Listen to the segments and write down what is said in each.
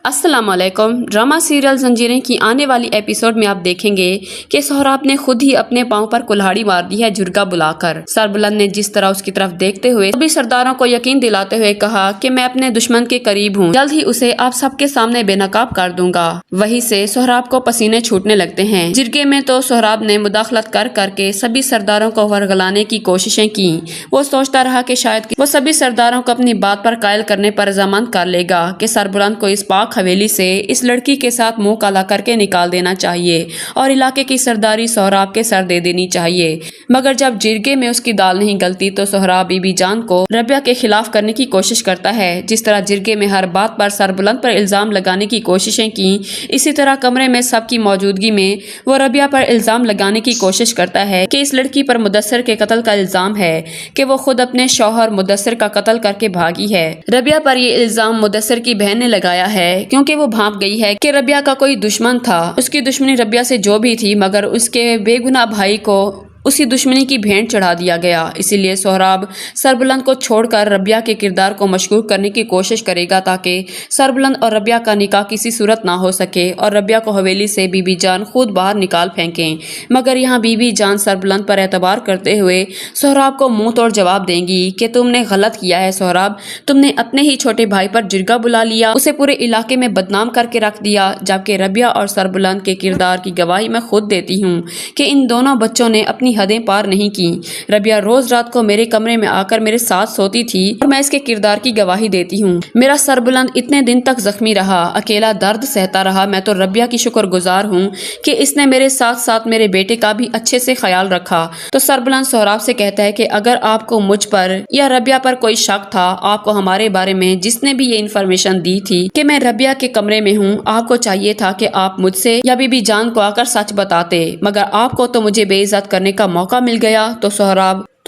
السلام علیکم۔ Drama serial زنجیریں کی آنے والی ایپیسوڈ میں آپ دیکھیں گے کہ سہراب نے خود ہی اپنے پاؤں پر کلہاڑی مار دی ہے جرگا بلا کر۔ سربلند نے جس طرح اس کی طرف دیکھتے ہوئے سبھی سرداروں کو یقین دلاتے ہوئے کہا کہ میں اپنے دشمن کے قریب ہوں، جلد ہی اسے آپ سب کے سامنے بے نقاب کر دوں گا۔ وہیں سے سہراب کو پسینے چھوٹنے لگتے ہیں۔ جرگے میں تو سہراب نے مداخلت کر کے سبھی سرداروں کو ورگلانے کی کوششیں کی۔ وہ سوچتا رہا کہ شاید وہ سبھی سرداروں کو اپنی بات پر قائل کرنے پر رضامند کر لے گا کہ سربلند کو اس پاک حویلی سے اس لڑکی کے ساتھ منہ کالا کر کے نکال دینا چاہیے اور علاقے کی سرداری سہراب کے سر دے دینی چاہیے۔ مگر جب جرگے میں اس کی دال نہیں گلتی تو سہراب بی بی جان کو ربیہ کے خلاف کرنے کی کوشش کرتا ہے۔ جس طرح جرگے میں ہر بات پر سربلند پر الزام لگانے کی کوششیں کی، اسی طرح کمرے میں سب کی موجودگی میں وہ ربیہ پر الزام لگانے کی کوشش کرتا ہے کہ اس لڑکی پر مدثر کے قتل کا الزام ہے کہ وہ خود اپنے شوہر مدثر کا قتل کر کے بھاگی ہے۔ ربیہ پر یہ الزام مدثر کی بہن نے لگایا ہے کیونکہ وہ بھانپ گئی ہے کہ ربیہ کا کوئی دشمن تھا۔ اس کی دشمنی ربیہ سے جو بھی تھی، مگر اس کے بے گناہ بھائی کو اسی دشمنی کی بھینٹ چڑھا دیا گیا۔ اسی لیے سہراب سربلند کو چھوڑ کر ربیہ کے کردار کو مشکوک کرنے کی کوشش کرے گا تاکہ سربلند اور ربیہ کا نکاح کسی صورت نہ ہو سکے اور ربیہ کو حویلی سے بی بی جان خود باہر نکال پھینکیں۔ مگر یہاں بی بی جان سربلند پر اعتبار کرتے ہوئے سہراب کو منہ توڑ جواب دیں گی کہ تم نے غلط کیا ہے سہراب، تم نے اپنے ہی چھوٹے بھائی پر جرگہ بلا لیا، اسے پورے علاقے میں بدنام کر کے رکھ دیا، جبکہ ربیہ اور سربلند کے کردار کی گواہی میں خود دیتی ہوں کہ ان دونوں بچوں نے اپنی حدیں پار نہیں کی۔ ربیہ روز رات کو میرے کمرے میں آ کر میرے ساتھ سوتی تھی اور میں اس کے کردار کی گواہی دیتی ہوں۔ میرا سربلند اتنے دن تک زخمی رہا، اکیلا درد سہتا رہا۔ میں تو ربیہ کی شکر گزار ہوں کہ اس نے میرے ساتھ ساتھ میرے بیٹے کا بھی اچھے سے خیال رکھا۔ تو سربلند سہراب سے کہتا ہے کہ اگر آپ کو مجھ پر یا ربیہ پر کوئی شک تھا، آپ کو ہمارے بارے میں جس نے بھی یہ انفارمیشن دی تھی کہ میں ربیہ کے کمرے میں ہوں، آپ کو چاہیے تھا کہ آپ مجھ سے یا بی بی جان کو آ کر سچ بتاتے، مگر آپ کو تو مجھے بے عزت کرنے کا موقع مل گیا۔ تو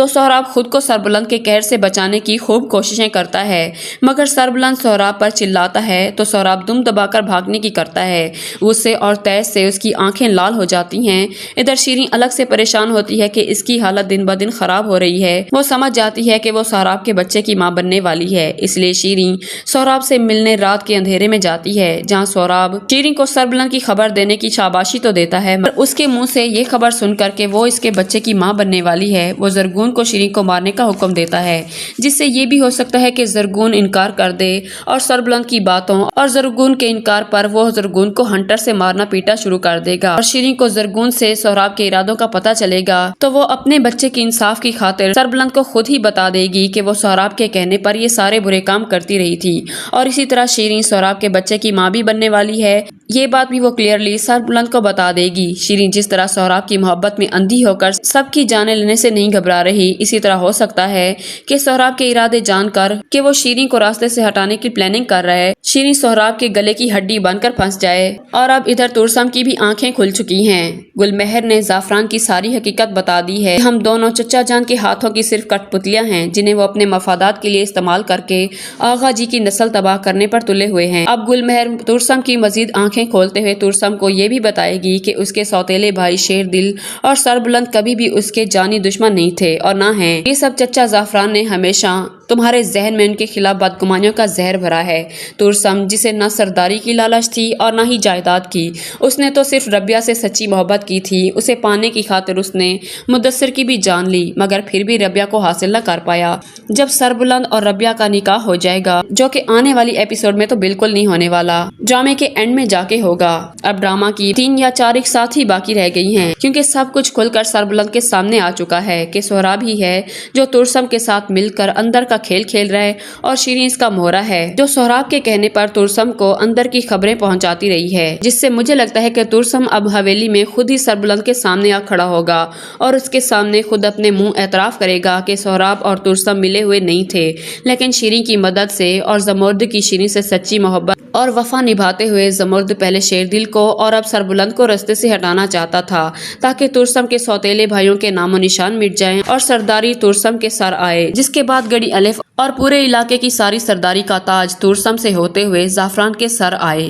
سہراب خود کو سربلند کے قہر سے بچانے کی خوب کوششیں کرتا ہے، مگر سربلند سہراب پر چلاتا ہے تو سہراب دم دبا کر بھاگنے کی کرتا ہے۔ غصے اور تیش سے اس کی آنکھیں لال ہو جاتی ہیں۔ ادھر شیریں الگ سے پریشان ہوتی ہے کہ اس کی حالت دن بدن خراب ہو رہی ہے۔ وہ سمجھ جاتی ہے کہ وہ سہراب کے بچے کی ماں بننے والی ہے، اس لیے شیریں سہراب سے ملنے رات کے اندھیرے میں جاتی ہے، جہاں سہراب شیریں کو سربلند کی خبر دینے کی شاباشی تو دیتا ہے، مگر اس کے منہ سے یہ خبر سن کر کہ وہ اس کے بچے کی ماں بننے والی ہے، وہ زرگون کو شیریں کو مارنے کا حکم دیتا ہے، جس سے یہ بھی ہو سکتا ہے کہ زرگون انکار کر دے اور سربلند کی باتوں اور زرگون کے انکار پر وہ زرگون کو ہنٹر سے مارنا پیٹا شروع کر دے گا اور شیریں کو زرگون سے سہراب کے ارادوں کا پتہ چلے گا تو وہ اپنے بچے کی انصاف کی خاطر سربلند کو خود ہی بتا دے گی کہ وہ سہراب کے کہنے پر یہ سارے برے کام کرتی رہی تھی، اور اسی طرح شیریں سہراب کے بچے کی ماں بھی بننے والی ہے۔ یہ بات بھی وہ کلیئرلی سربلند کو بتا دے گی۔ شیریں جس طرح سہراب کی محبت میں اندھی ہو کر سب کی جانیں لینے سے نہیں گھبرا رہی، اسی طرح ہو سکتا ہے کہ سہراب کے ارادے جان کر کہ وہ شیریں کو راستے سے ہٹانے کی پلاننگ کر رہا ہے، شیریں سہراب کے گلے کی ہڈی بن کر پھنس جائے۔ اور اب ادھر تورسم کی بھی آنکھیں کھل چکی ہیں۔ گل مہر نے زعفران کی ساری حقیقت بتا دی ہے کہ ہم دونوں چچا جان کے ہاتھوں کی صرف کٹ پتلیاں ہیں، جنہیں وہ اپنے مفادات کے لیے استعمال کر کے آغا جی کی نسل تباہ کرنے پر تلے ہوئے ہیں۔ اب گل مہر تورسم کی مزید آنکھیں کھولتے ہوئے تورسم کو یہ بھی بتائے گی کہ اس کے سوتیلے بھائی شیر دل اور سربلند کبھی بھی اس کے جانی دشمن نہیں تھے اور نہ ہیں۔ یہ سب چچا زعفران نے ہمیشہ تمہارے ذہن میں ان کے خلاف بدگمانیوں کا زہر بھرا ہے۔ تورسم جسے نہ سرداری کی لالچ تھی اور نہ ہی جائیداد کی، اس نے تو صرف ربیہ سے سچی محبت کی تھی، اسے پانے کی خاطر اس نے مدثر کی بھی جان لی، مگر پھر بھی ربیہ کو حاصل نہ کر پایا۔ جب سربلند اور ربیہ کا نکاح ہو جائے گا، جو کہ آنے والی ایپیسوڈ میں تو بالکل نہیں ہونے والا، ڈرامے کے اینڈ میں جا کے ہوگا۔ اب ڈرامہ کی 3 یا 4 ایک ساتھ ہی باقی رہ گئی ہیں، کیونکہ سب کچھ کھل کر سربلند کے سامنے آ چکا ہے کہ سہراب ہی ہے جو تورسم کے ساتھ مل کر اندر کا کھیل کھیل رہا ہے اور شیریں اس کا مہرا ہے، جو سہراب کے کہنے پر تورسم کو اندر کی خبریں پہنچاتی رہی ہے، جس سے مجھے لگتا ہے کہ تورسم اب حویلی میں خود ہی سربلند کے سامنے آ کھڑا ہوگا اور اس کے سامنے خود اپنے منہ اعتراف کرے گا کہ سہراب اور تورسم ملے ہوئے نہیں تھے، لیکن شیریں کی مدد سے اور زمرد کی شیریں سے سچی محبت اور وفا نبھاتے ہوئے زمرد پہلے شیر دل کو اور اب سربلند کو رستے سے ہٹانا چاہتا تھا تاکہ تورسم کے سوتیلے بھائیوں کے نام و نشان مٹ جائیں اور سرداری تورسم کے سر آئے، جس کے بعد گڑی الف اور پورے علاقے کی ساری سرداری کا تاج تورسم سے ہوتے ہوئے زعفران کے سر آئے۔